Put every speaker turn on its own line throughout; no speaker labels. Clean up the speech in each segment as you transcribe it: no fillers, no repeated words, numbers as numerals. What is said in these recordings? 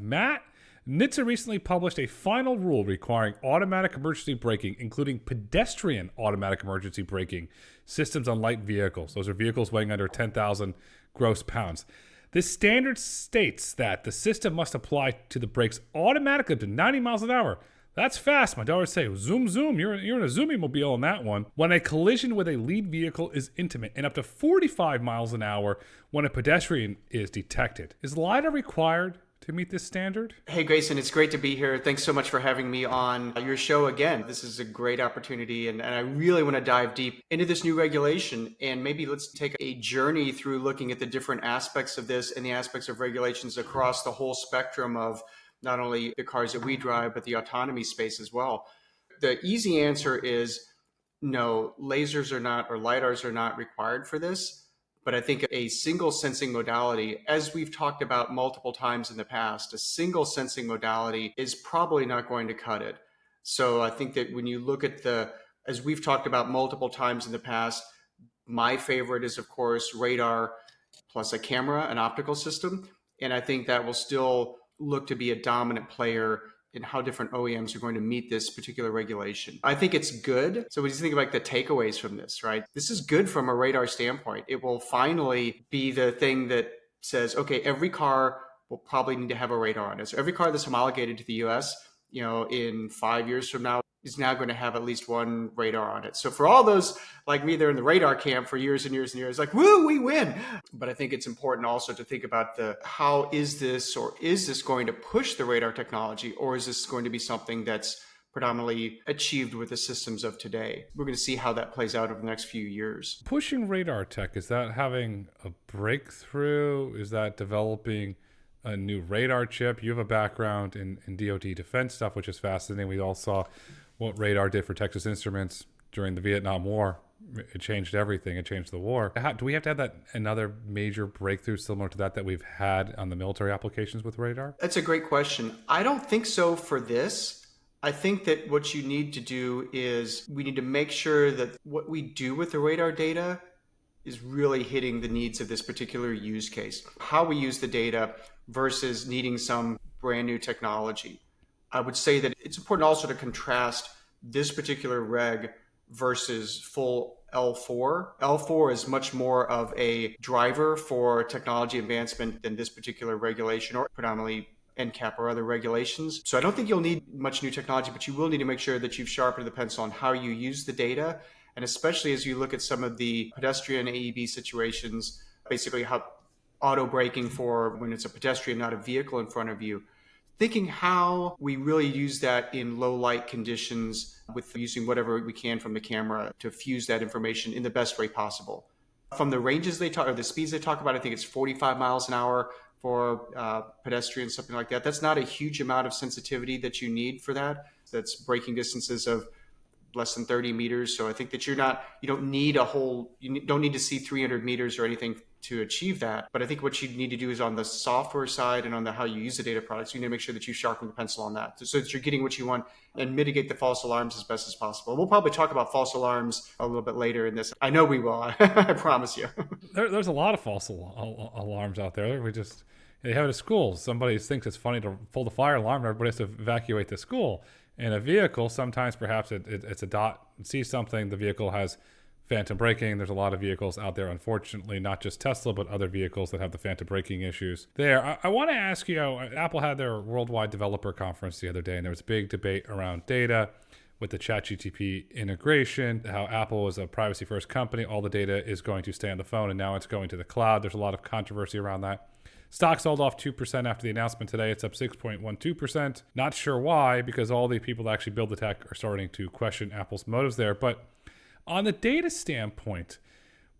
Matt. NHTSA recently published a final rule requiring automatic emergency braking, including pedestrian automatic emergency braking systems on light vehicles. Those are vehicles weighing under 10,000 gross pounds. This standard states that the system must apply to the brakes automatically up to 90 miles an hour. That's fast. My daughter would say, zoom, zoom. You're in a zooming mobile on that one. When a collision with a lead vehicle is intimate, and up to 45 miles an hour when a pedestrian is detected. Is LiDAR required to meet this standard?
Hey, Grayson, it's great to be here. Thanks so much for having me on your show again. This is a great opportunity, and I really want to dive deep into this new regulation. And maybe let's take a journey through looking at the different aspects of this and the aspects of regulations across the whole spectrum of not only the cars that we drive, but the autonomy space as well. The easy answer is no, lasers are not, or LiDARs are not required for this. But I think a single sensing modality, as we've talked about multiple times in the past, a single sensing modality is probably not going to cut it. So I think that when you look at as we've talked about multiple times in the past, my favorite is, of course, radar plus a camera, an optical system. And I think that will still look to be a dominant player in how different OEMs are going to meet this particular regulation. I think it's good. So when you think about the takeaways from this, right? This is good from a radar standpoint. It will finally be the thing that says, okay, every car will probably need to have a radar on it. So every car that's homologated to the US, in 5 years from now, is now going to have at least one radar on it. So for all those like me, they're in the radar camp for years and years and years, like, woo, we win. But I think it's important also to think about how is this going to push the radar technology, or is this going to be something that's predominantly achieved with the systems of today? We're going to see how that plays out over the next few years.
Pushing radar tech, is that having a breakthrough? Is that developing a new radar chip? You have a background in DoD defense stuff, which is fascinating. We all saw what radar did for Texas Instruments during the Vietnam War. It changed everything. It changed the war. Do we have to have another major breakthrough similar to that we've had on the military applications with radar?
That's a great question. I don't think so for this. I think that what you need to do is we need to make sure that what we do with the radar data is really hitting the needs of this particular use case. How we use the data versus needing some brand new technology. I would say that it's important also to contrast this particular reg versus full L4. L4 is much more of a driver for technology advancement than this particular regulation, or predominantly NCAP or other regulations. So I don't think you'll need much new technology, but you will need to make sure that you've sharpened the pencil on how you use the data. And especially as you look at some of the pedestrian AEB situations, basically how auto braking for when it's a pedestrian, not a vehicle in front of you, thinking how we really use that in low light conditions with using whatever we can from the camera to fuse that information in the best way possible. From the ranges they talk, or the speeds they talk about, I think it's 45 miles an hour for pedestrians, something like that. That's not a huge amount of sensitivity that you need for that. That's braking distances of less than 30 meters. So I think that you don't need to see 300 meters or anything to achieve that. But I think what you need to do is on the software side and on how you use the data products, you need to make sure that you sharpen the pencil on that so that you're getting what you want and mitigate the false alarms as best as possible. We'll probably talk about false alarms a little bit later in this. I know we will. I promise you.
There's a lot of false alarms out there. They have it at school. Somebody thinks it's funny to pull the fire alarm and everybody has to evacuate the school. In a vehicle, sometimes perhaps it's a dot, sees something, the vehicle has phantom braking. There's a lot of vehicles out there, unfortunately, not just Tesla, but other vehicles that have the phantom braking issues there. I want to ask you, Apple had their worldwide developer conference the other day, and there was a big debate around data with the ChatGPT integration, how Apple is a privacy-first company. All the data is going to stay on the phone, and now it's going to the cloud. There's a lot of controversy around that. Stock sold off 2% after the announcement today. It's up 6.12%. Not sure why, because all the people that actually build the tech are starting to question Apple's motives there. But on the data standpoint,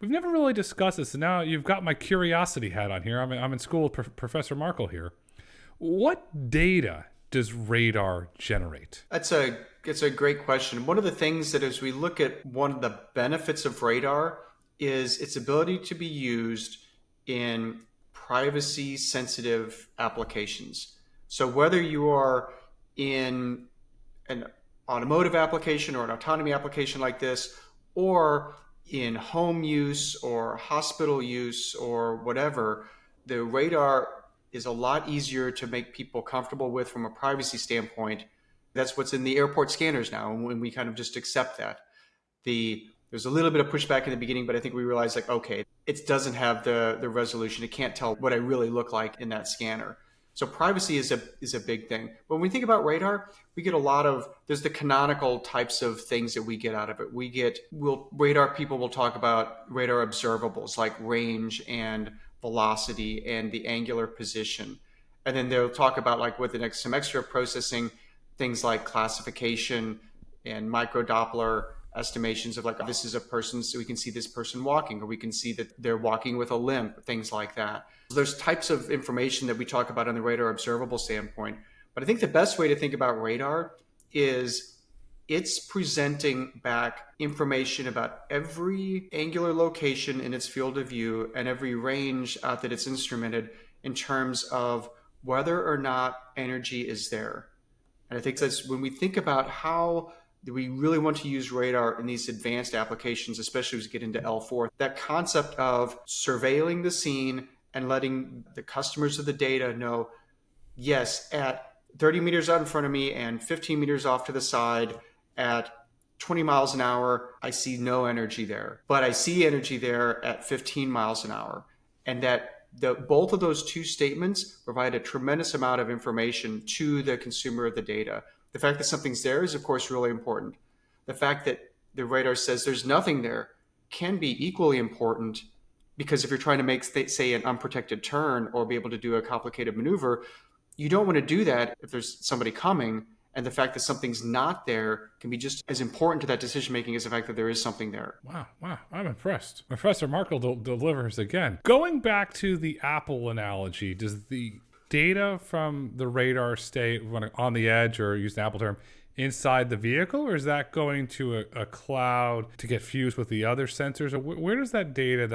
we've never really discussed this. And now you've got my curiosity hat on here. I'm in school with Professor Markel here. What data does radar generate?
It's a great question. One of the things that as we look at one of the benefits of radar is its ability to be used in privacy sensitive applications. So whether you are in an automotive application or an autonomy application like this, or in home use or hospital use or whatever, the radar is a lot easier to make people comfortable with from a privacy standpoint. That's what's in the airport scanners now, and we kind of just accept that. There's a little bit of pushback in the beginning, but I think we realized like, okay, it doesn't have the resolution. It can't tell what I really look like in that scanner. So privacy is a big thing. But when we think about radar, we get a lot of, there's the canonical types of things that we get out of it. Radar people will talk about radar observables like range and velocity and the angular position. And then they'll talk about like with some extra processing, things like classification and micro Doppler estimations of like, this is a person, so we can see this person walking, or we can see that they're walking with a limp, things like that. There's types of information that we talk about on the radar observable standpoint. But I think the best way to think about radar is it's presenting back information about every angular location in its field of view and every range out that it's instrumented in terms of whether or not energy is there. And I think that's when we think about how we really want to use radar in these advanced applications, especially as we get into L4, that concept of surveilling the scene and letting the customers of the data know, yes, at 30 meters out in front of me and 15 meters off to the side at 20 miles an hour, I see no energy there, but I see energy there at 15 miles an hour. And that both of those two statements provide a tremendous amount of information to the consumer of the data. The fact that something's there is, of course, really important. The fact that the radar says there's nothing there can be equally important, because if you're trying to make, say, an unprotected turn or be able to do a complicated maneuver, you don't want to do that if there's somebody coming. And the fact that something's not there can be just as important to that decision-making as the fact that there is something there.
Wow. I'm impressed. Professor Markel delivers again. Going back to the Apple analogy, does the data from the radar stay on the edge, or use the Apple term, inside the vehicle, or is that going to a cloud to get fused with the other sensors? Or where does that data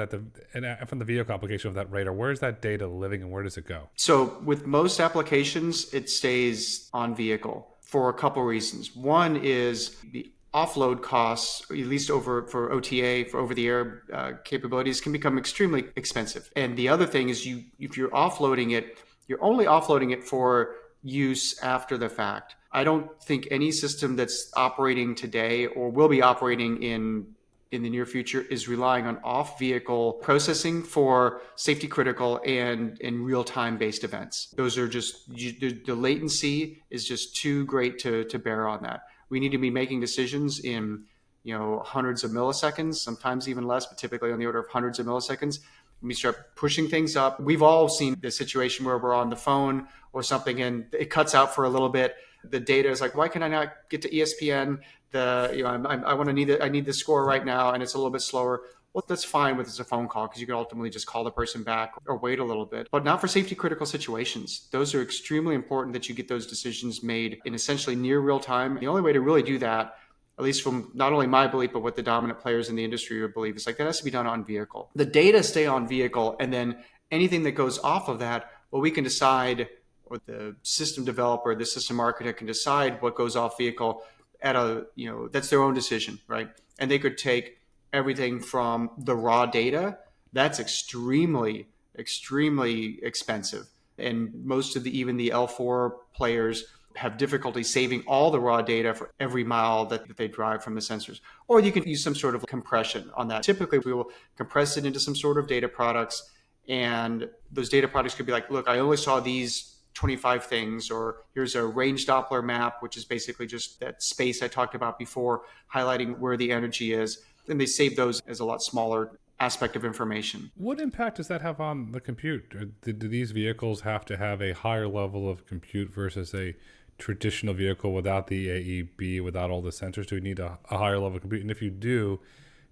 from the vehicle application of that radar, where is that data living and where does it go?
So with most applications, it stays on vehicle for a couple reasons. One is the offload costs, at least for OTA, for over-the-air capabilities, can become extremely expensive. And the other thing is if you're offloading it, you're only offloading it for use after the fact. I don't think any system that's operating today or will be operating in the near future is relying on off-vehicle processing for safety critical and real-time based events. Those are just, the latency is just too great to bear on that. We need to be making decisions in hundreds of milliseconds, sometimes even less, but typically on the order of hundreds of milliseconds. When we start pushing things up, we've all seen the situation where we're on the phone or something and it cuts out for a little bit. The data is like, why can I not get to ESPN? I need the score right now, and it's a little bit slower. Well, that's fine with it's a phone call, because you can ultimately just call the person back or wait a little bit, but not for safety critical situations. Those are extremely important that you get those decisions made in essentially near real time. The only way to really do that, at least from not only my belief, but what the dominant players in the industry would believe, is like that has to be done on vehicle. The data stay on vehicle, and then anything that goes off of that, well, we can decide, or the system developer, the system architect can decide what goes off vehicle that's their own decision, right? And they could take everything from the raw data. That's extremely, extremely expensive. And most of even the L4 players have difficulty saving all the raw data for every mile that they drive from the sensors. Or you can use some sort of compression on that. Typically, we will compress it into some sort of data products. And those data products could be like, look, I only saw these 25 things, or here's a range Doppler map, which is basically just that space I talked about before, highlighting where the energy is. And they save those as a lot smaller aspect of information.
What impact does that have on the compute? Do these vehicles have to have a higher level of compute versus a traditional vehicle without the AEB, without all the sensors? Do we need a higher level of compute? And if you do,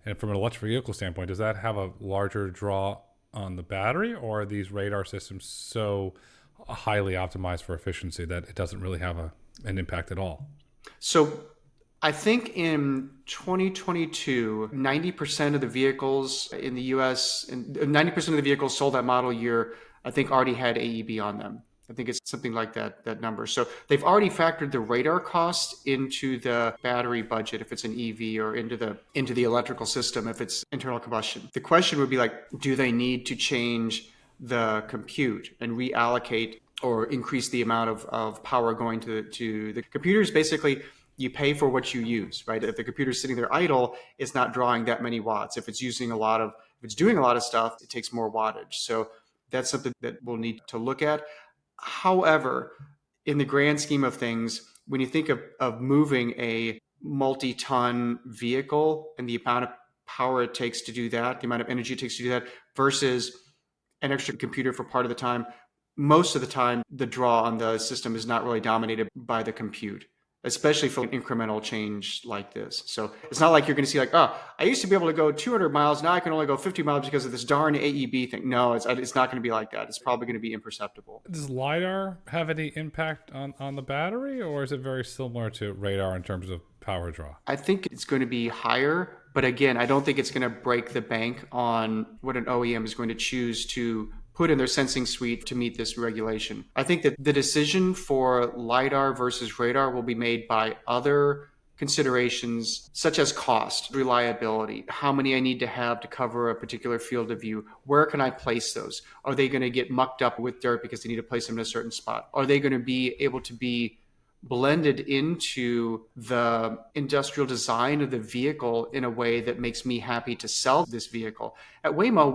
and from an electric vehicle standpoint, does that have a larger draw on the battery, or are these radar systems so highly optimized for efficiency that it doesn't really have an impact at all?
So I think in 2022, 90% of the vehicles in the US, and 90% of the vehicles sold that model year, I think already had AEB on them. I think it's something like that number. So they've already factored the radar cost into the battery budget if it's an EV, or into the electrical system if it's internal combustion. The question would be like, do they need to change the compute and reallocate or increase the amount of power going to the computers. Basically, you pay for what you use, right? If the computer's sitting there idle, it's not drawing that many watts. If it's doing a lot of stuff, it takes more wattage. So that's something that we'll need to look at. However, in the grand scheme of things, when you think of moving a multi-ton vehicle and the amount of power it takes to do that, the amount of energy it takes to do that versus an extra computer for part of the time, most of the time, the draw on the system is not really dominated by the compute, especially for an incremental change like this. So it's not like you're going to see like, oh, I used to be able to go 200 miles. Now I can only go 50 miles because of this darn AEB thing. No, it's not going to be like that. It's probably going to be imperceptible.
Does LiDAR have any impact on the battery, or is it very similar to radar in terms of power draw?
I think it's going to be higher, but again, I don't think it's going to break the bank on what an OEM is going to choose to put in their sensing suite to meet this regulation. I think that the decision for LiDAR versus radar will be made by other considerations such as cost, reliability, how many I need to have to cover a particular field of view, where can I place those? Are they going to get mucked up with dirt because they need to place them in a certain spot? Are they going to be able to be blended into the industrial design of the vehicle in a way that makes me happy to sell this vehicle? At Waymo,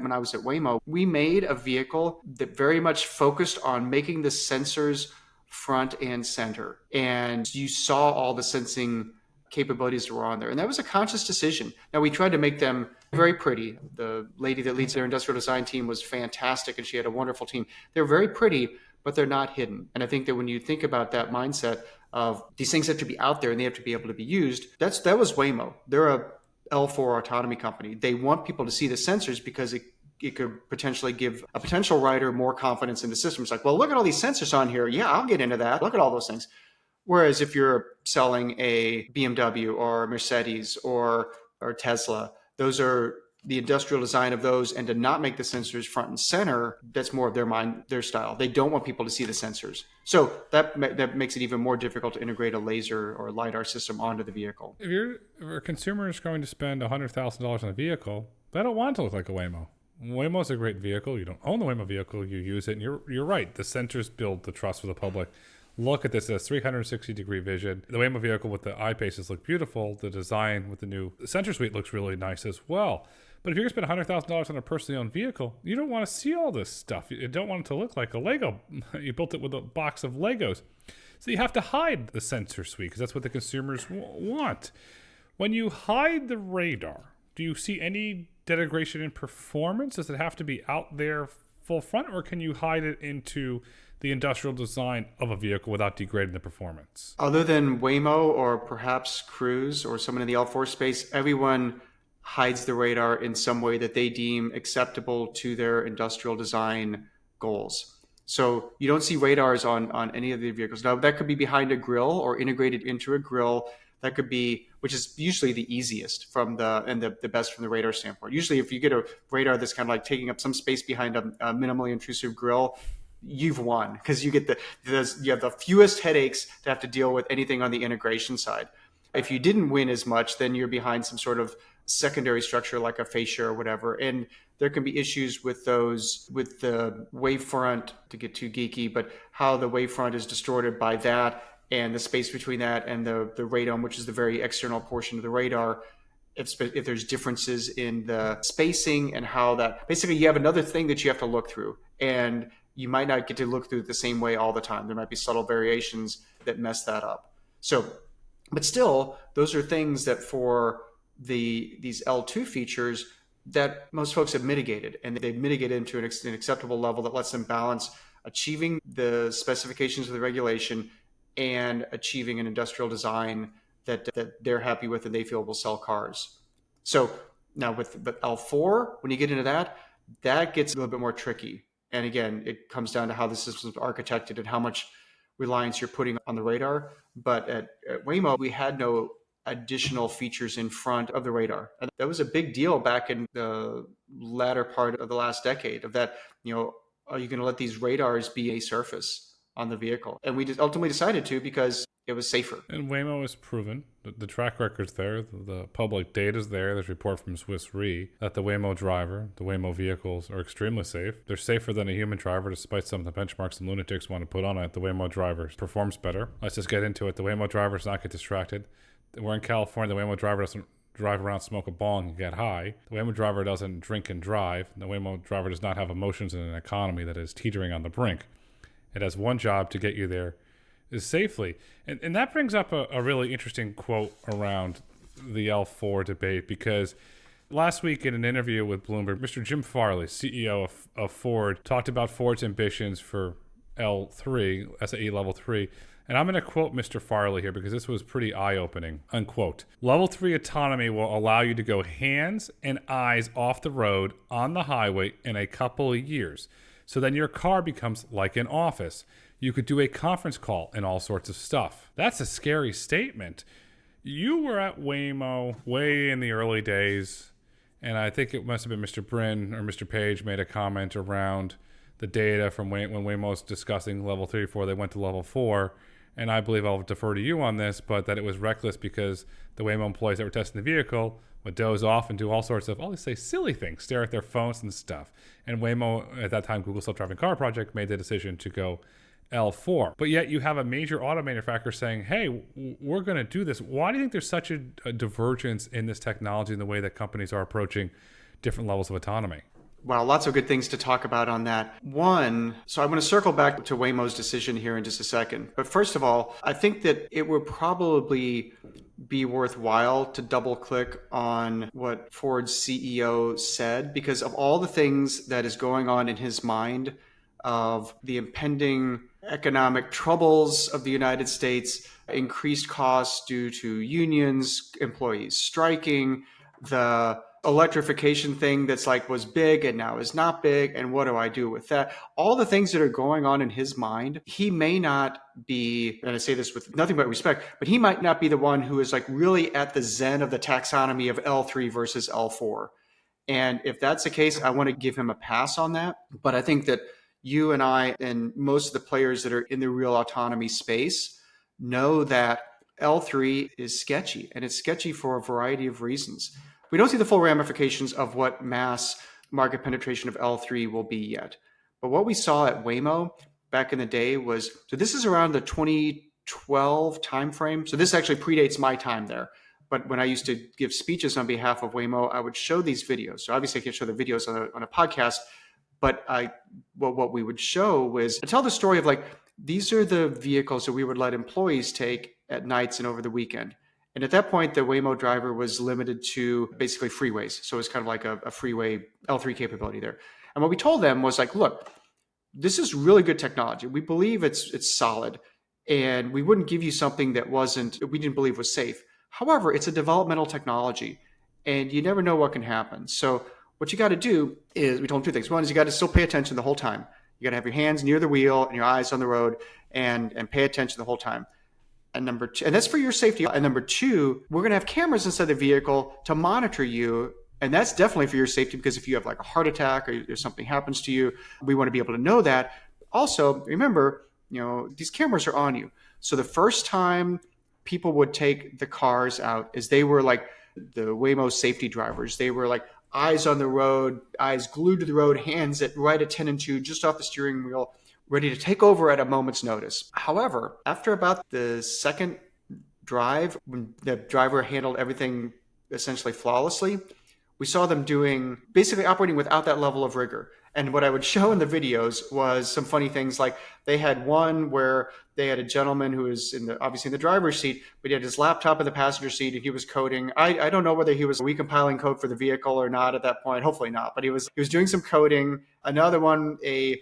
when I was at Waymo, we made a vehicle that very much focused on making the sensors front and center. And you saw all the sensing capabilities that were on there. And that was a conscious decision. Now, we tried to make them very pretty. The lady that leads their industrial design team was fantastic, and she had a wonderful team. They're very pretty, but they're not hidden. And I think that when you think about that mindset of these things have to be out there and they have to be able to be used, that was Waymo. They're a L4 autonomy company. They want people to see the sensors because it could potentially give a potential rider more confidence in the system. It's like, well, look at all these sensors on here. Yeah, I'll get into that. Look at all those things. Whereas if you're selling a BMW or a Mercedes or Tesla, those are the industrial design of those, and to not make the sensors front and center, that's more of their style. They don't want people to see the sensors. So that makes it even more difficult to integrate a laser or LiDAR system onto the vehicle.
If a consumer is going to spend $100,000 on a vehicle, they don't want it to look like a Waymo. Waymo is a great vehicle. You don't own the Waymo vehicle, you use it, and you're right. The sensors build the trust with the public. Look at this, it's 360-degree vision. The Waymo vehicle with the eyepaces look beautiful. The design with the new sensor suite looks really nice as well. But if you're going to spend $100,000 on a personally owned vehicle, you don't want to see all this stuff. You don't want it to look like a Lego. You built it with a box of Legos. So you have to hide the sensor suite because that's what the consumers want. When you hide the radar, do you see any degradation in performance? Does it have to be out there full front, or can you hide it into the industrial design of a vehicle without degrading the performance?
Other than Waymo or perhaps Cruise or someone in the L4 space, everyone hides the radar in some way that they deem acceptable to their industrial design goals. So you don't see radars on any of the vehicles. Now, that could be behind a grille or integrated into a grille. That could be, which is usually the easiest the best from the radar standpoint. Usually if you get a radar that's kind of like taking up some space behind a minimally intrusive grille, you've won, because you get you have the fewest headaches to have to deal with anything on the integration side. If you didn't win as much, then you're behind some sort of secondary structure like a fascia or whatever. And there can be issues with those, with the wavefront, to get too geeky, but how the wavefront is distorted by that and the space between that and the radome, which is the very external portion of the radar. If there's differences in the spacing and how that, basically you have another thing that you have to look through, and you might not get to look through it the same way all the time. There might be subtle variations that mess that up. So, but still, those are things that for these L2 features that most folks have mitigated, and they've mitigated into an acceptable level that lets them balance achieving the specifications of the regulation and achieving an industrial design that they're happy with and they feel will sell cars. So now with L4, when you get into that gets a little bit more tricky. And again, it comes down to how the system is architected and how much reliance you're putting on the radar. But at Waymo, we had no additional features in front of the radar. And that was a big deal back in the latter part of the last decade, of that, are you going to let these radars be a surface on the vehicle? And we just ultimately decided to, because it was safer.
And Waymo is proven. The track record's there. The public data's there. There's a report from Swiss Re that the Waymo driver, the Waymo vehicles are extremely safe. They're safer than a human driver, despite some of the benchmarks some lunatics want to put on it. The Waymo driver performs better. Let's just get into it. The Waymo driver does not get distracted. We're in California. The Waymo driver doesn't drive around, smoke a bong, and get high. The Waymo driver doesn't drink and drive. The Waymo driver does not have emotions in an economy that is teetering on the brink. It has one job: to get you there is safely. And that brings up a really interesting quote around the L4 debate, because last week in an interview with Bloomberg, Mr. Jim Farley, CEO of Ford, talked about Ford's ambitions for L3, SAE Level 3. And I'm going to quote Mr. Farley here because this was pretty eye-opening, unquote. Level 3 autonomy will allow you to go hands and eyes off the road on the highway in a couple of years. So then your car becomes like an office. You could do a conference call and all sorts of stuff. That's a scary statement. You were at Waymo way in the early days, and I think it must have been Mr. Brin or Mr. Page made a comment around the data from when Waymo was discussing level 3 before they went to level 4. And I believe I'll defer to you on this, but that it was reckless because the Waymo employees that were testing the vehicle would doze off and do all sorts of, they say silly things, stare at their phones and stuff. And Waymo, at that time, Google Self-Driving Car Project, made the decision to go L4. But yet you have a major auto manufacturer saying, hey, we're going to do this. Why do you think there's such a divergence in this technology and the way that companies are approaching different levels of autonomy?
Well, lots of good things to talk about on that. One, so I'm going to circle back to Waymo's decision here in just a second. But first of all, I think that it would probably be worthwhile to double click on what Ford's CEO said, because of all the things that is going on in his mind of the impending economic troubles of the United States, increased costs due to unions, employees striking, the electrification thing that's was big and now is not big, and what do I do with that? All the things that are going on in his mind, he may not be, and I say this with nothing but respect, but he might not be the one who is really at the zen of the taxonomy of L3 versus L4. And if that's the case, I want to give him a pass on that. But I think that you and I and most of the players that are in the real autonomy space know that L3 is sketchy, and it's sketchy for a variety of reasons. We don't see the full ramifications of what mass market penetration of L3 will be yet. But what we saw at Waymo back in the day was, so this is around the 2012 timeframe. So this actually predates my time there. But when I used to give speeches on behalf of Waymo, I would show these videos. So obviously I can't show the videos on a podcast, but what we would show was, I tell the story of these are the vehicles that we would let employees take at nights and over the weekend. And at that point, the Waymo driver was limited to basically freeways. So it's kind of like a freeway L3 capability there. And what we told them was look, this is really good technology. We believe it's solid, and we wouldn't give you something that we didn't believe was safe. However, it's a developmental technology, and you never know what can happen. So what you got to do is, we told them two things. One is you got to still pay attention the whole time. You got to have your hands near the wheel and your eyes on the road, and pay attention the whole time. And number two, and that's for your safety. And number two, we're going to have cameras inside the vehicle to monitor you. And that's definitely for your safety, because if you have a heart attack or if something happens to you, we want to be able to know that. Also, remember, these cameras are on you. So the first time people would take the cars out is they were the Waymo safety drivers. They were eyes on the road, eyes glued to the road, hands right at 10 and 2, just off the steering wheel, ready to take over at a moment's notice. However, after about the second drive, when the driver handled everything essentially flawlessly, we saw them basically operating without that level of rigor. And what I would show in the videos was some funny things. They had one where they had a gentleman who was obviously in the driver's seat, but he had his laptop in the passenger seat and he was coding. I don't know whether he was recompiling code for the vehicle or not at that point. Hopefully not, but he was doing some coding. Another one, a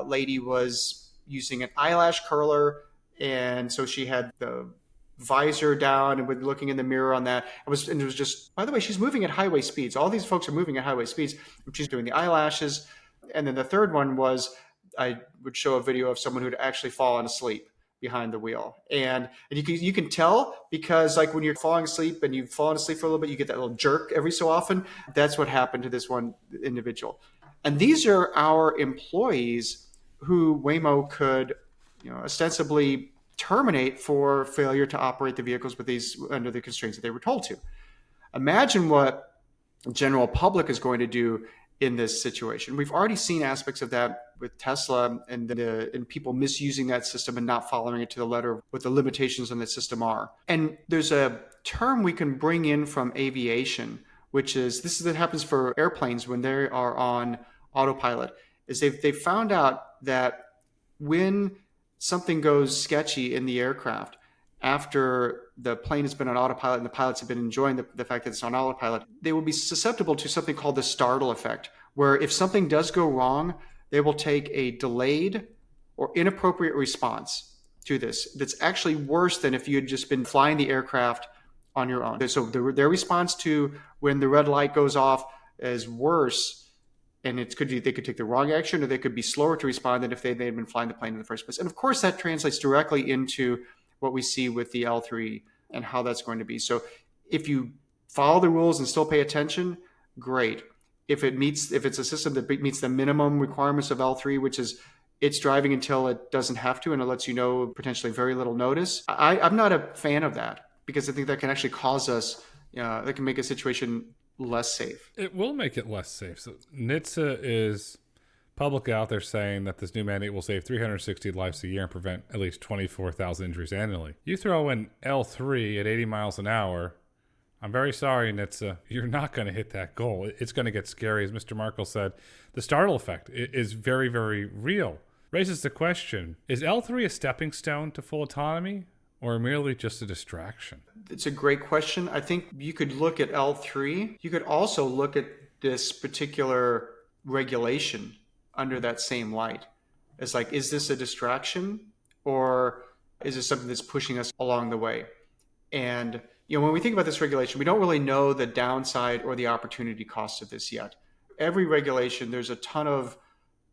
lady was using an eyelash curler, and so she had the visor down and was looking in the mirror on that. It was just, by the way, she's moving at highway speeds. All these folks are moving at highway speeds. She's doing the eyelashes. And then the third one was, I would show a video of someone who'd actually fallen asleep behind the wheel. And you can tell, because when you're falling asleep and you've fallen asleep for a little bit, you get that little jerk every so often. That's what happened to this one individual. And these are our employees who Waymo could, ostensibly terminate for failure to operate the vehicles with these under the constraints that they were told to. Imagine what the general public is going to do in this situation. We've already seen aspects of that with Tesla and people misusing that system and not following it to the letter of what the limitations on the system are. And there's a term we can bring in from aviation, which is that happens for airplanes when they are on autopilot, is they found out that when something goes sketchy in the aircraft, after the plane has been on autopilot and the pilots have been enjoying the fact that it's on autopilot, they will be susceptible to something called the startle effect, where if something does go wrong, they will take a delayed or inappropriate response to this that's actually worse than if you had just been flying the aircraft on your own. So their response to when the red light goes off is worse, and they could take the wrong action, or they could be slower to respond than if they had been flying the plane in the first place. And of course, that translates directly into what we see with the L3 and how that's going to be. So if you follow the rules and still pay attention, great. If it's a system that meets the minimum requirements of L3, which is it's driving until it doesn't have to, and it lets you know potentially very little notice, I'm not a fan of that, because I think that can actually cause us, that can make a situation less safe.
It will make it less safe. So NHTSA is public out there saying that this new mandate will save 360 lives a year and prevent at least 24,000 injuries annually. You throw in L3 at 80 miles an hour, I'm very sorry, NHTSA, you're not going to hit that goal. It's going to get scary. As Mr. Markel said, the startle effect is very, very real. Raises the question, is L3 a stepping stone to full autonomy, or merely just a distraction?
It's a great question. I think you could look at L3. You could also look at this particular regulation under that same light. It's like, is this a distraction, or is this something that's pushing us along the way? And when we think about this regulation, we don't really know the downside or the opportunity cost of this yet. Every regulation, there's a ton of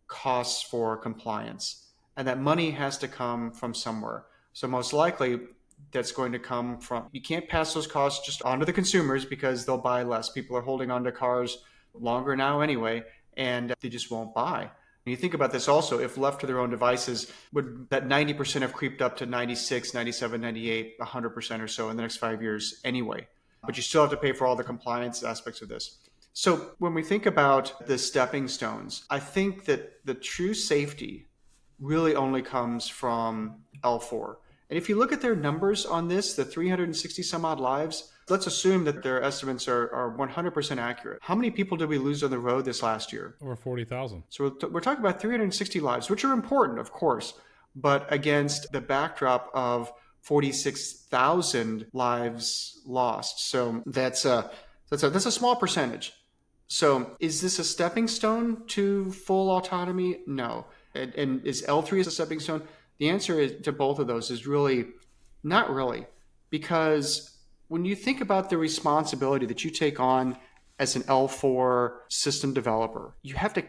costs for compliance, and that money has to come from somewhere. So most likely that's going to come from, you can't pass those costs just onto the consumers because they'll buy less. People are holding onto cars longer now anyway, and they just won't buy. And you think about this also, if left to their own devices, would that 90% have creeped up to 96, 97, 98, 100% or so in the next 5 years anyway. But you still have to pay for all the compliance aspects of this. So when we think about the stepping stones, I think that the true safety really only comes from L4. And if you look at their numbers on this, the 360 some odd lives, let's assume that their estimates are 100% accurate. How many people did we lose on the road this last year?
Over 40,000.
So we're talking about 360 lives, which are important, of course, but against the backdrop of 46,000 lives lost. So that's a small percentage. So is this a stepping stone to full autonomy? No. And is L3 a stepping stone? The answer to both of those is really not really, because when you think about the responsibility that you take on as an L4 system developer, you have to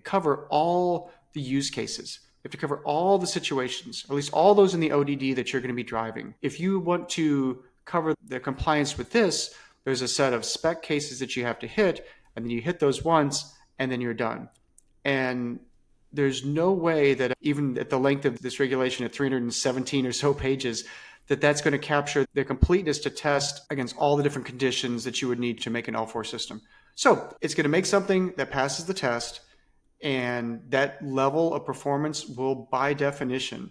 cover all the use cases. You have to cover all the situations, at least all those in the ODD that you're going to be driving. If you want to cover the compliance with this, there's a set of spec cases that you have to hit, and then you hit those once, and then you're done. And there's no way that even at the length of this regulation at 317 or so pages, that's going to capture the completeness to test against all the different conditions that you would need to make an L4 system. So it's going to make something that passes the test, and that level of performance will, by definition,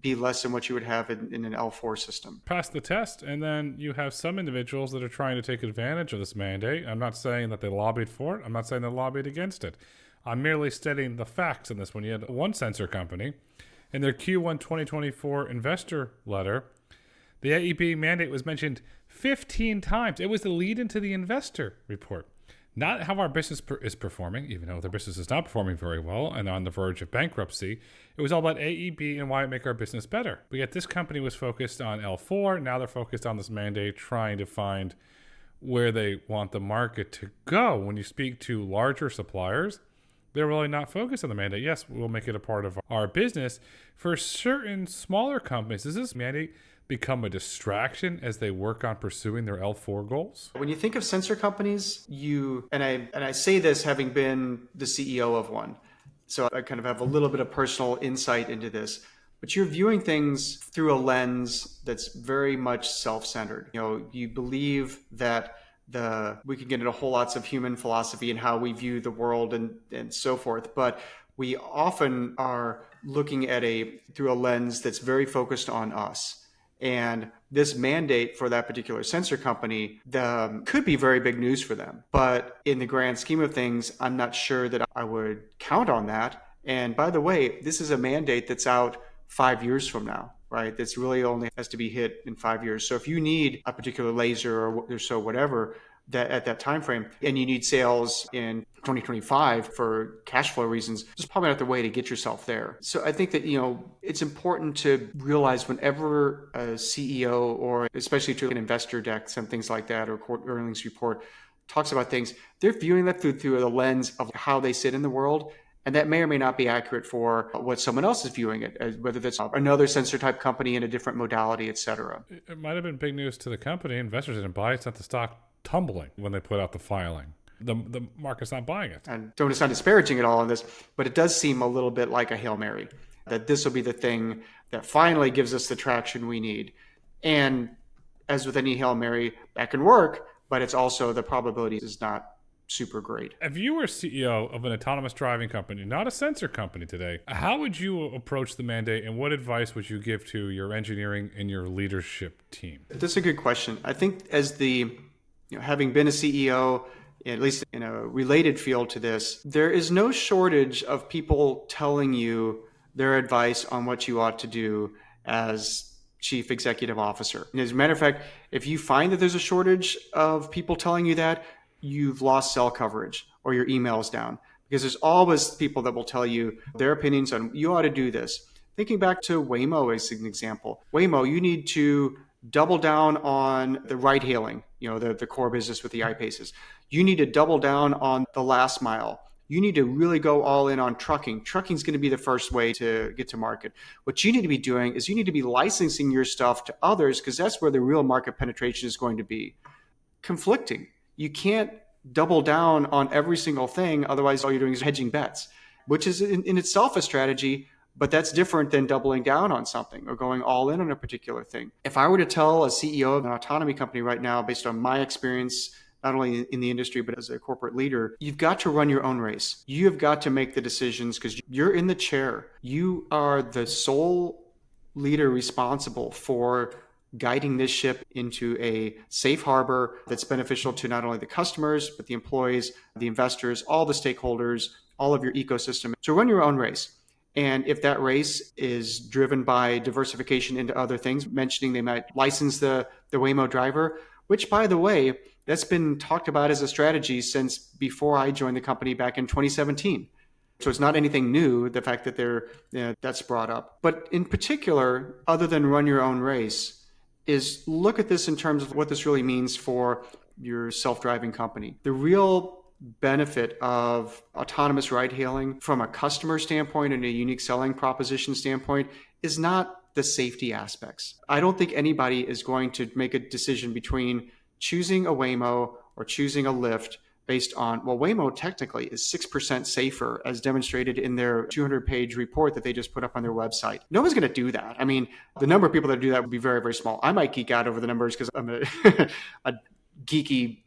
be less than what you would have in an L4 system.
Pass the test, and then you have some individuals that are trying to take advantage of this mandate. I'm not saying that they lobbied for it. I'm not saying they lobbied against it. I'm merely stating the facts in this one. You had one sensor company in their Q1 2024 investor letter. The AEB mandate was mentioned 15 times. It was the lead into the investor report. Not how our business is performing, even though their business is not performing very well and on the verge of bankruptcy. It was all about AEB and why it make our business better. But yet this company was focused on L4. Now they're focused on this mandate, trying to find where they want the market to go. When you speak to larger suppliers, they're really not focused on the mandate. Yes, we'll make it a part of our business. For certain smaller companies, does this mandate become a distraction as they work on pursuing their L4 goals?
When you think of sensor companies, and I say this having been the CEO of one, so I kind of have a little bit of personal insight into this. but you're viewing things through a lens that's very much self-centered. You believe that we can get into whole lots of human philosophy and how we view the world and so forth, but we often are looking at through a lens that's very focused on us. And this mandate for that particular sensor company could be very big news for them. But in the grand scheme of things, I'm not sure that I would count on that. And by the way, this is a mandate that's out 5 years from now, right? That's really only has to be hit in 5 years. So if you need a particular laser or so whatever that at that time frame, and you need sales in 2025 for cash flow reasons, it's probably not the way to get yourself there. So I think that, it's important to realize whenever a CEO, or especially to an investor deck, some things like that, or earnings report talks about things, they're viewing that through the lens of how they sit in the world. And that may or may not be accurate for what someone else is viewing it as, whether that's another sensor type company in a different modality, et cetera.
It might have been big news to the company. Investors didn't buy it. It's not the stock tumbling when they put out the filing. The market's not buying it. And
don't sound disparaging at all on this, but it does seem a little bit like a Hail Mary, that this will be the thing that finally gives us the traction we need. And as with any Hail Mary, that can work, but it's also the probability is not super great.
If you were CEO of an autonomous driving company, not a sensor company today, how would you approach the mandate, and what advice would you give to your engineering and your leadership team?
That's a good question. I think as having been a CEO, at least in a related field to this, there is no shortage of people telling you their advice on what you ought to do as chief executive officer. And as a matter of fact, if you find that there's a shortage of people telling you that, you've lost cell coverage or your email's down, because there's always people that will tell you their opinions on you ought to do this. Thinking back to Waymo as an example, Waymo, you need to double down on the ride hailing, the core business with the iPaces. You need to double down on the last mile. You need to really go all in on trucking. Trucking is going to be the first way to get to market. What you need to be doing is you need to be licensing your stuff to others, because that's where the real market penetration is going to be. Conflicting. You can't double down on every single thing. Otherwise, all you're doing is hedging bets, which is in itself a strategy. But that's different than doubling down on something or going all in on a particular thing. If I were to tell a CEO of an autonomy company right now, based on my experience, not only in the industry, but as a corporate leader, you've got to run your own race. You have got to make the decisions because you're in the chair. You are the sole leader responsible for guiding this ship into a safe harbor that's beneficial to not only the customers, but the employees, the investors, all the stakeholders, all of your ecosystem. So run your own race. And if that race is driven by diversification into other things, mentioning they might license the Waymo driver, which, by the way, that's been talked about as a strategy since before I joined the company back in 2017. So it's not anything new, the fact that that's brought up. But in particular, other than run your own race, is look at this in terms of what this really means for your self-driving company. The real benefit of autonomous ride hailing from a customer standpoint and a unique selling proposition standpoint is not the safety aspects. I don't think anybody is going to make a decision between choosing a Waymo or choosing a Lyft based on, well, Waymo technically is 6% safer, as demonstrated in their 200-page report that they just put up on their website. No one's going to do that. I mean, the number of people that do that would be very, very small. I might geek out over the numbers because I'm a geeky,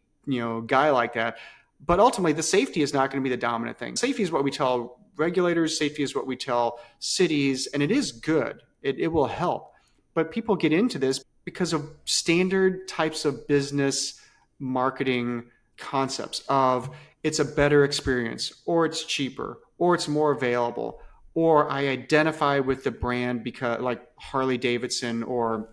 guy like that. But ultimately, the safety is not going to be the dominant thing. Safety is what we tell regulators. Safety is what we tell cities. And it is good. It will help. But people get into this because of standard types of business marketing concepts of it's a better experience, or it's cheaper, or it's more available, or I identify with the brand because, like Harley Davidson or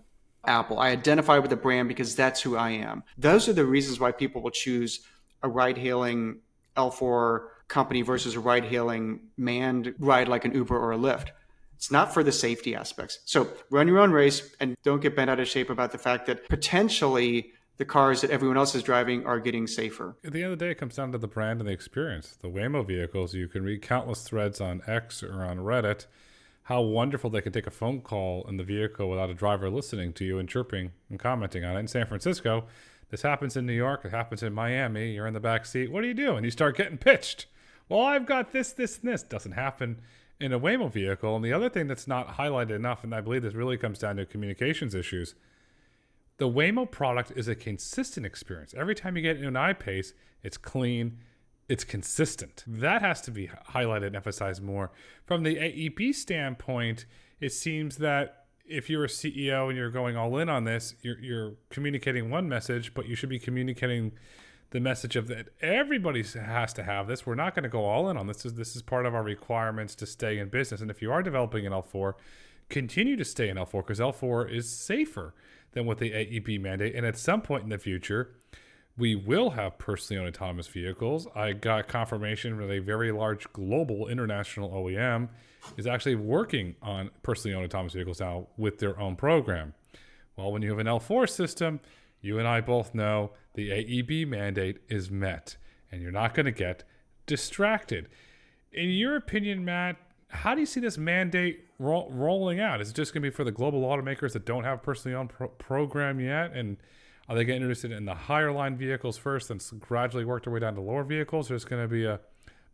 Apple, I identify with the brand because that's who I am. Those are the reasons why people will choose a ride-hailing L4 company versus a ride-hailing manned ride like an Uber or a Lyft. It's not for the safety aspects. So run your own race and don't get bent out of shape about the fact that potentially the cars that everyone else is driving are getting safer.
At the end of the day, it comes down to the brand and the experience. The Waymo vehicles, you can read countless threads on X or on Reddit, how wonderful they can take a phone call in the vehicle without a driver listening to you and chirping and commenting on it. In San Francisco, this happens in New York, it happens in Miami, you're in the back seat, what do? And you start getting pitched. Well, I've got this, and this. Doesn't happen in a Waymo vehicle. And the other thing that's not highlighted enough, and I believe this really comes down to communications issues, the Waymo product is a consistent experience. Every time you get into an I-Pace, it's clean, it's consistent. That has to be highlighted and emphasized more. From the AEB standpoint, it seems that if you're a CEO and you're going all in on this, you're communicating one message, but you should be communicating the message of that everybody has to have this. We're not going to go all in on this. This is part of our requirements to stay in business. And if you are developing an L4, continue to stay in L4 because L4 is safer than with the AEB mandate. And at some point in the future, we will have personally owned autonomous vehicles. I got confirmation that a very large global international OEM is actually working on personally owned autonomous vehicles now with their own program. Well, when you have an L4 system, you and I both know the AEB mandate is met, and you're not going to get distracted. In your opinion, Matt, how do you see this mandate rolling out? Is it just going to be for the global automakers that don't have a personally owned program yet? And are they going to introduce it in the higher line vehicles first and gradually work their way down to lower vehicles? There's going to be a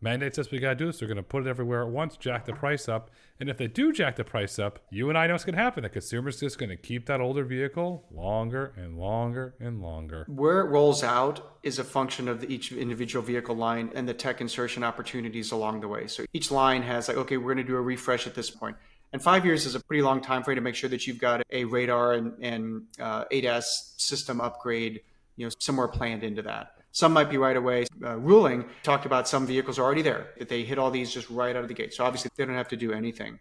mandate says we got to do this. They're going to put it everywhere at once, jack the price up. And if they do jack the price up, you and I know what's going to happen. The consumer's just going to keep that older vehicle longer and longer and longer.
Where it rolls out is a function of each individual vehicle line and the tech insertion opportunities along the way. So each line has like, okay, we're going to do a refresh at this point. And 5 years is a pretty long time frame to make sure that you've got a radar and ADAS system upgrade, somewhere planned into that. Some might be right away. Ruling talked about some vehicles are already there, that they hit all these just right out of the gate. So obviously they don't have to do anything.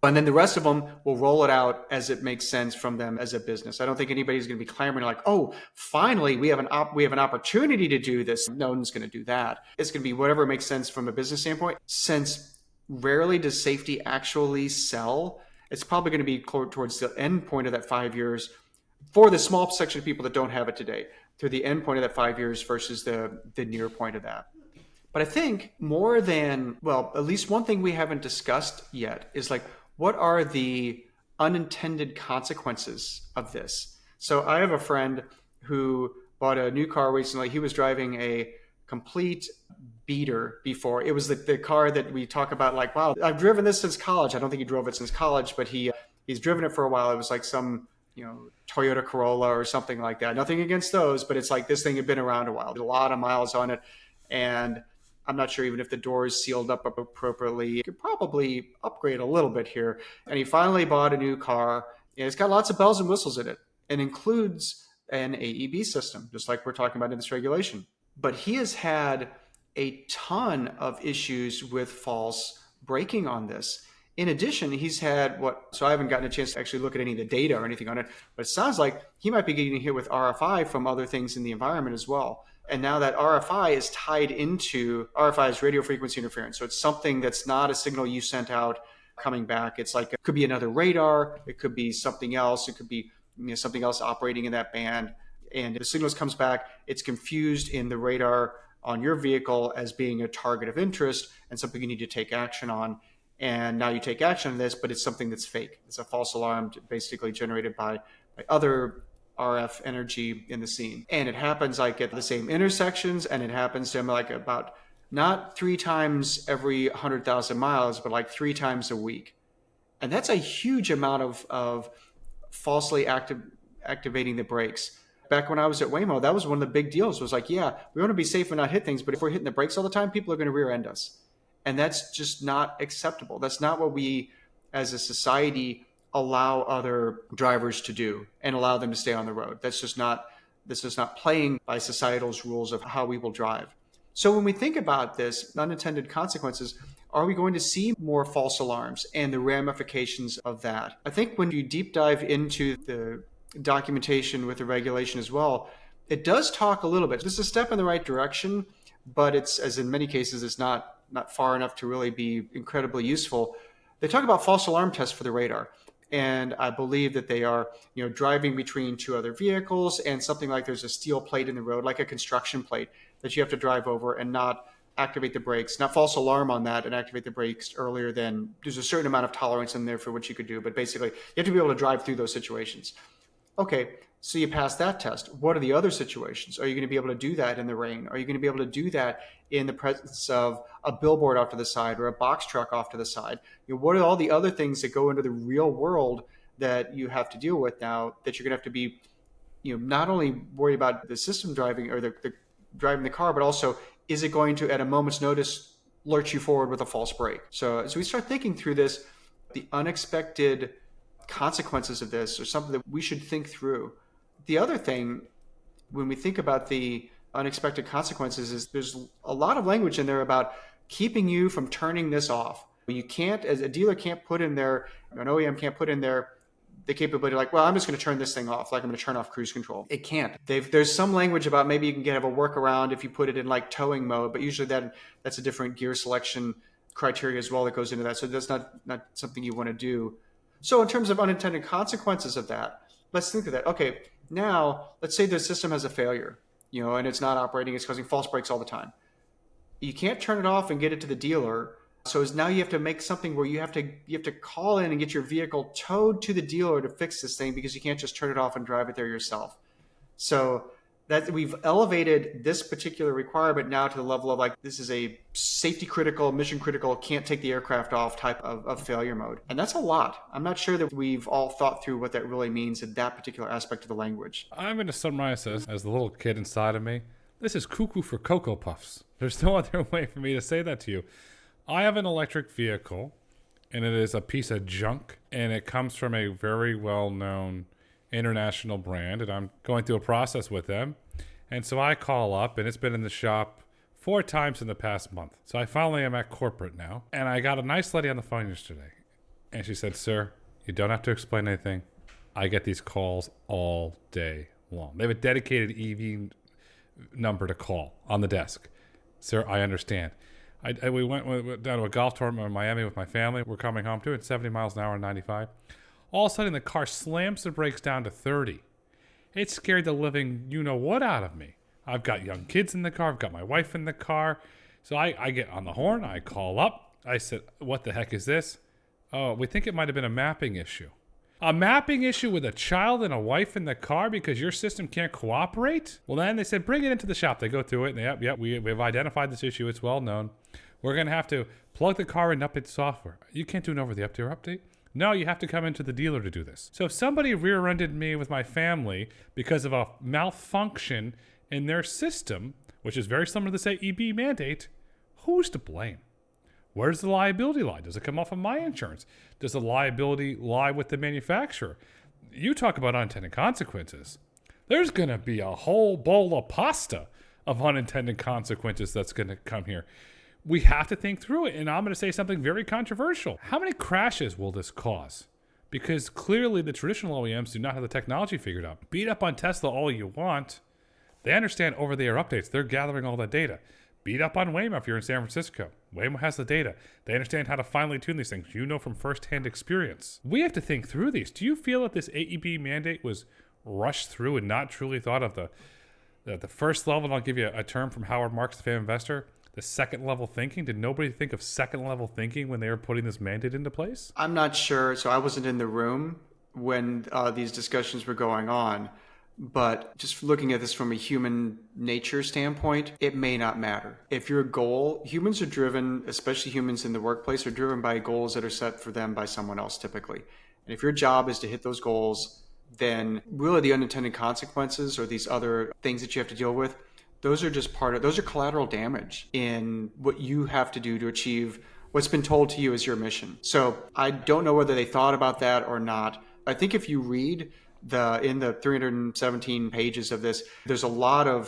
And then the rest of them will roll it out as it makes sense from them as a business. I don't think anybody's going to be clamoring like, oh, finally we have an opportunity to do this. No one's going to do that. It's going to be whatever makes sense from a business standpoint. Since rarely does safety actually sell, it's probably going to be towards the end point of that 5 years for the small section of people that don't have it today, through the end point of that 5 years versus the near point of that. But I think more than, well, at least one thing we haven't discussed yet is like, what are the unintended consequences of this? So I have a friend who bought a new car recently. He was driving a complete beater before. It was the car that we talk about like, wow, I've driven this since college. I don't think he drove it since college, but he's driven it for a while. It was like some, Toyota Corolla or something like that. Nothing against those, but it's like this thing had been around a while. There's a lot of miles on it. And I'm not sure even if the door is sealed up appropriately. You could probably upgrade a little bit here. And he finally bought a new car. And it's got lots of bells and whistles in it. It includes an AEB system, just like we're talking about in this regulation. But he has had a ton of issues with false braking on this. In addition, he's had so I haven't gotten a chance to actually look at any of the data or anything on it, but it sounds like he might be getting hit with RFI from other things in the environment as well. And now that RFI is tied into, RFI is radio frequency interference. So it's something that's not a signal you sent out coming back. It's like, it could be another radar. It could be something else. It could be something else operating in that band. And if the signal comes back, it's confused in the radar on your vehicle as being a target of interest and something you need to take action on. And now you take action on this, but it's something that's fake. It's a false alarm basically generated by other RF energy in the scene. And it happens like at the same intersections, and it happens to him like about not 3 times every 100,000 miles, but like 3 times a week. And that's a huge amount of falsely activating the brakes. Back when I was at Waymo, that was one of the big deals, was like, yeah, we want to be safe and not hit things, but if we're hitting the brakes all the time, people are going to rear end us. And that's just not acceptable. That's not what we as a society allow other drivers to do and allow them to stay on the road. This is not playing by societal's rules of how we will drive. So when we think about this, unintended consequences, are we going to see more false alarms and the ramifications of that? I think when you deep dive into the documentation with the regulation as well, it does talk a little bit. This is a step in the right direction, but it's, as in many cases, it's not far enough to really be incredibly useful. They talk about false alarm tests for the radar. And I believe that they are, driving between 2 other vehicles and something like there's a steel plate in the road, like a construction plate that you have to drive over and not activate the brakes, not false alarm on that and activate the brakes earlier than there's a certain amount of tolerance in there for what you could do. But basically, you have to be able to drive through those situations. Okay, So you pass that test. What are the other situations? Are you going to be able to do that in the rain? Are you going to be able to do that in the presence of a billboard off to the side or a box truck off to the side? What are all the other things that go into the real world that you have to deal with now that you're going to have to be, not only worry about the system driving or the driving the car, but also, is it going to, at a moment's notice, lurch you forward with a false brake? So as we start thinking through this, the unexpected consequences of this are something that we should think through. The other thing, when we think about the unexpected consequences, is there's a lot of language in there about keeping you from turning this off. You can't, as a dealer can't put in there, an OEM can't put in there the capability like, well, I'm just going to turn this thing off, like I'm going to turn off cruise control. It can't. There's some language about maybe you can have a workaround if you put it in like towing mode, but usually that's a different gear selection criteria as well that goes into that. So that's not something you want to do. So in terms of unintended consequences of that, let's think of that. Okay, now let's say the system has a failure, and it's not operating, it's causing false brakes all the time. You can't turn it off and get it to the dealer. So now you have to make something where you have to call in and get your vehicle towed to the dealer to fix this thing, because you can't just turn it off and drive it there yourself. So that we've elevated this particular requirement now to the level of like, this is a safety critical, mission critical, can't take the aircraft off type of failure mode. And that's a lot. I'm not sure that we've all thought through what that really means in that particular aspect of the language.
I'm going to summarize this as the little kid inside of me. This is cuckoo for Cocoa Puffs. There's no other way for me to say that to you. I have an electric vehicle, and it is a piece of junk, and it comes from a very well-known international brand, and I'm going through a process with them. And so I call up, and it's been in the shop 4 times in the past month. So I finally am at corporate now, and I got a nice lady on the phone yesterday, and she said, "Sir, you don't have to explain anything. I get these calls all day long." They have a dedicated EV number to call on the desk. "Sir, I understand. We went down to a golf tournament in Miami with my family. We're coming home too at 70 miles an hour on 95. All of a sudden, the car slams the brakes down to 30. It scared the living you-know-what out of me. I've got young kids in the car. I've got my wife in the car. So I get on the horn. I call up. I said, "What the heck is this?" "Oh, we think it might have been a mapping issue." A mapping issue with a child and a wife in the car because your system can't cooperate? Well, then they said, bring it into the shop. They go through it, and we've identified this issue. It's well known. We're going to have to plug the car in and update software. You can't do it over the up-to update. No, you have to come into the dealer to do this. So if somebody rear-ended me with my family because of a malfunction in their system, which is very similar to this AEB mandate, who's to blame? Where's the liability lie? Does it come off of my insurance? Does the liability lie with the manufacturer? You talk about unintended consequences. There's going to be a whole bowl of pasta of unintended consequences that's going to come here. We have to think through it. And I'm going to say something very controversial. How many crashes will this cause? Because clearly the traditional OEMs do not have the technology figured out. Beat up on Tesla all you want. They understand over-the-air updates. They're gathering all that data. Beat up on Waymo if you're in San Francisco. Waymo has the data. They understand how to finely tune these things. You know from firsthand experience. We have to think through these. Do you feel that this AEB mandate was rushed through and not truly thought of the first level? And I'll give you a term from Howard Marks, the famous investor. The second level thinking. Did nobody think of second level thinking when they were putting this mandate into place?
I'm not sure. So I wasn't in the room when these discussions were going on. But just looking at this from a human nature standpoint, it may not matter. If your goal, humans are driven, especially humans in the workplace, are driven by goals that are set for them by someone else typically. And if your job is to hit those goals, then really the unintended consequences or these other things that you have to deal with, those are just those are collateral damage in what you have to do to achieve what's been told to you as your mission. So I don't know whether they thought about that or not. I think if you read in the 317 pages of this, there's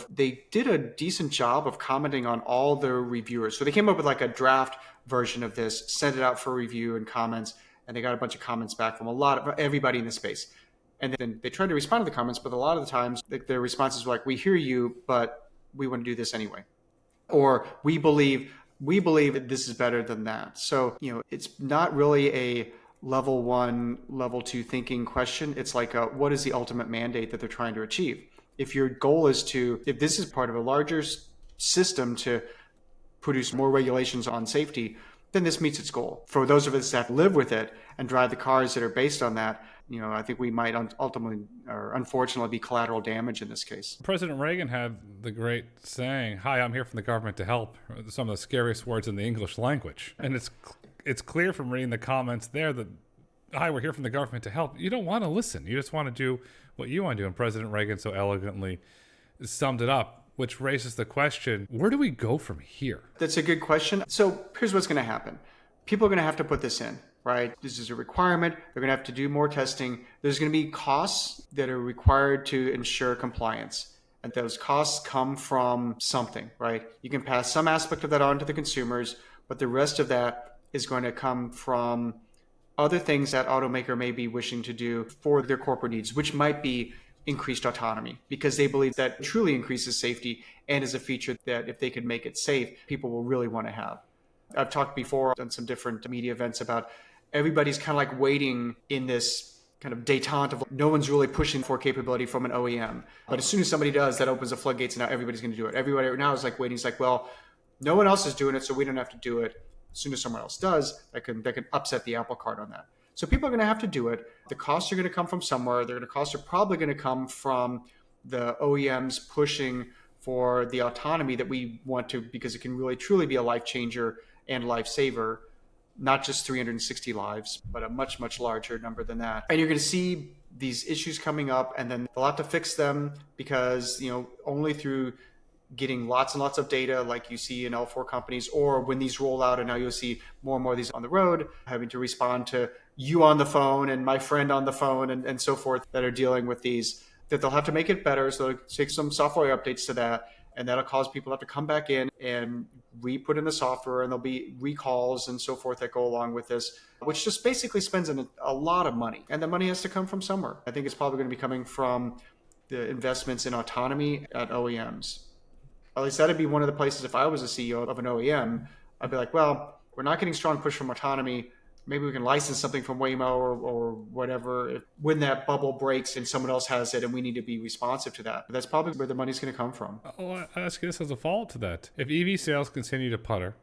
they did a decent job of commenting on all the reviewers. So they came up with like a draft version of this, sent it out for review and comments, and they got a bunch of comments back from everybody in the space. And then they tried to respond to the comments, but a lot of the times their responses were like, "We hear you, but we want to do this anyway." Or we believe that this is better than that. So, it's not really a level 1, level 2 thinking question. It's like, what is the ultimate mandate that they're trying to achieve? If your goal is if this is part of a larger system to produce more regulations on safety, then this meets its goal. For those of us that live with it and drive the cars that are based on that, I think we might ultimately or unfortunately be collateral damage in this case.
President Reagan had the great saying, "Hi, I'm here from the government to help," some of the scariest words in the English language. And it's clear from reading the comments there that, "Hi, we're here from the government to help." You don't want to listen. You just want to do what you want to do. And President Reagan so elegantly summed it up, which raises the question, where do we go from here?
That's a good question. So here's what's going to happen. People are going to have to put this in, right? This is a requirement. They're going to have to do more testing. There's going to be costs that are required to ensure compliance. And those costs come from something, right? You can pass some aspect of that on to the consumers, but the rest of that is going to come from other things that automaker may be wishing to do for their corporate needs, which might be increased autonomy, because they believe that truly increases safety and is a feature that if they can make it safe, people will really want to have. I've talked before on some different media events about everybody's kind of like waiting in this kind of detente of no one's really pushing for capability from an OEM. But as soon as somebody does, that opens the floodgates and now everybody's going to do it. Everybody now is like waiting. It's like, well, no one else is doing it, so we don't have to do it. As soon as someone else does, that can upset the apple cart on that. So people are going to have to do it. The costs are going to come from somewhere. Costs are probably going to come from the OEMs pushing for the autonomy that we want to, because it can really truly be a life changer and lifesaver, not just 360 lives, but a much, much larger number than that. And you're going to see these issues coming up, and then they'll have to fix them because, only through getting lots and lots of data like you see in L4 companies, or when these roll out, and now you'll see more and more of these on the road, having to respond to you on the phone and my friend on the phone and so forth that are dealing with these, that they'll have to make it better. So they'll take some software updates to that, and that'll cause people to have to come back in and re-put in the software, and there'll be recalls and so forth that go along with this, which just basically spends a lot of money. And the money has to come from somewhere. I think it's probably going to be coming from the investments in autonomy at OEMs. At least that'd be one of the places, if I was a CEO of an OEM, I'd be like, well, we're not getting strong push from autonomy. Maybe we can license something from Waymo or whatever when that bubble breaks and someone else has it, and we need to be responsive to that. But that's probably where the money's going to come from.
I'll ask you this as a follow-up to that. If EV sales continue to putter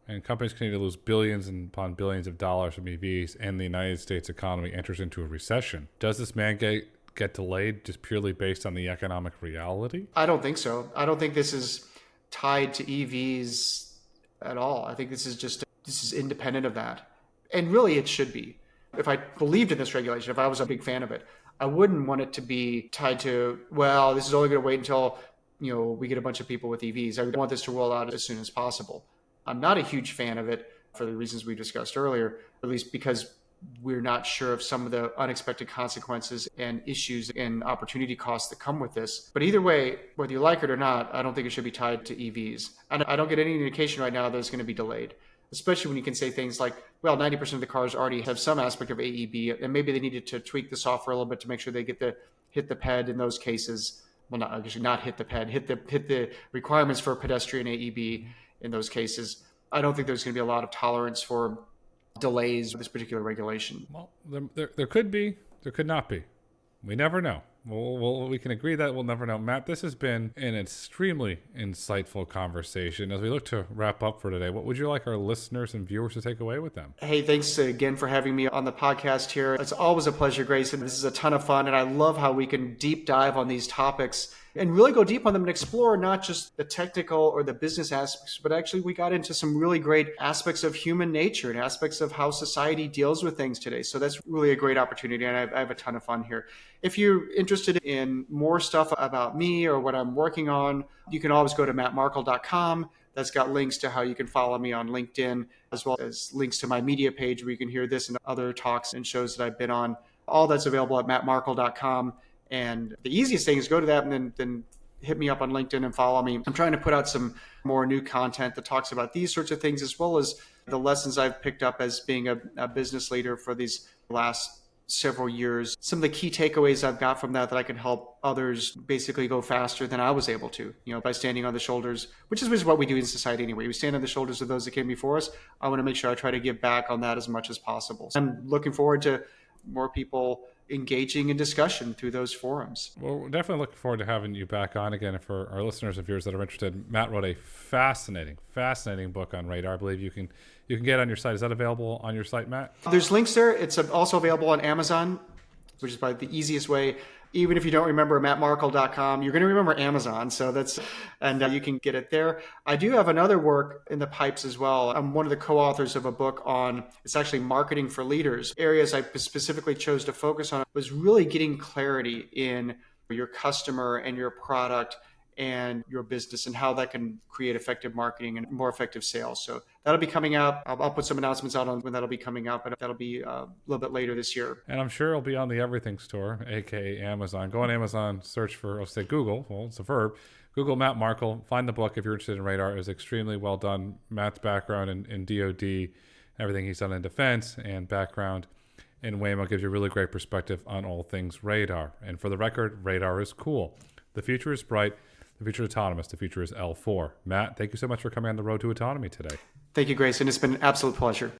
and companies continue to lose billions upon billions of dollars from EVs and the United States economy enters into a recession, does this mandate get delayed just purely based on the economic reality?
I don't think so. I don't think this is tied to EVs at all. I think this is independent of that. And really, it should be. If I believed in this regulation, if I was a big fan of it, I wouldn't want it to be tied to, well, this is only going to wait until we get a bunch of people with EVs. I would want this to roll out as soon as possible. I'm not a huge fan of it for the reasons we discussed earlier, at least because we're not sure of some of the unexpected consequences and issues and opportunity costs that come with this. But either way, whether you like it or not, I don't think it should be tied to EVs. And I don't get any indication right now that it's going to be delayed, especially when you can say things like, well, 90% of the cars already have some aspect of AEB, and maybe they needed to tweak the software a little bit to make sure they get hit the ped in those cases. Well, not hit the ped, hit the requirements for pedestrian AEB in those cases. I don't think there's going to be a lot of tolerance for delays with this particular regulation.
Well, there could be, there could not be. We never know. We can agree that we'll never know. Matt, this has been an extremely insightful conversation. As we look to wrap up for today, what would you like our listeners and viewers to take away with them?
Hey, thanks again for having me on the podcast here. It's always a pleasure, Grayson. This is a ton of fun, and I love how we can deep dive on these topics and really go deep on them and explore not just the technical or the business aspects, but actually we got into some really great aspects of human nature and aspects of how society deals with things today. So that's really a great opportunity, and I have a ton of fun here. If you're interested in more stuff about me or what I'm working on, you can always go to mattmarkel.com. That's got links to how you can follow me on LinkedIn, as well as links to my media page where you can hear this and other talks and shows that I've been on. All that's available at mattmarkel.com. And the easiest thing is go to that and then hit me up on LinkedIn and follow me. I'm trying to put out some more new content that talks about these sorts of things, as well as the lessons I've picked up as being a business leader for these last several years. Some of the key takeaways I've got from that I can help others basically go faster than I was able to, by standing on the shoulders, which is what we do in society anyway. We stand on the shoulders of those that came before us. I want to make sure I try to give back on that as much as possible. So I'm looking forward to more people engaging in discussion through those forums.
Well, we're definitely looking forward to having you back on again. And for our listeners and viewers that are interested, Matt wrote a fascinating book on radar. I believe you can get on your site. Is that available on your site, Matt?
There's links there. It's also available on Amazon. which is probably the easiest way. Even if you don't remember mattmarkel.com, you're going to remember Amazon. So you can get it there. I do have another work in the pipes as well. I'm one of the co-authors of a book on, it's actually marketing for leaders. Areas I specifically chose to focus on was really getting clarity in your customer and your product and your business and how that can create effective marketing and more effective sales. So that'll be coming out. I'll put some announcements out on when that'll be coming out, but that'll be a little bit later this year.
And I'm sure it'll be on the Everything Store, aka Amazon. Go on Amazon, search for, I'll say Google. Well, it's a verb. Google Matt Markel. Find the book if you're interested in radar. It's extremely well done. Matt's background in DoD, everything he's done in defense, and background in Waymo gives you a really great perspective on all things radar. And for the record, radar is cool. The future is bright. The future is autonomous. The future is L4. Matt, thank you so much for coming on the road to autonomy today.
Thank you, Grayson. It's been an absolute pleasure.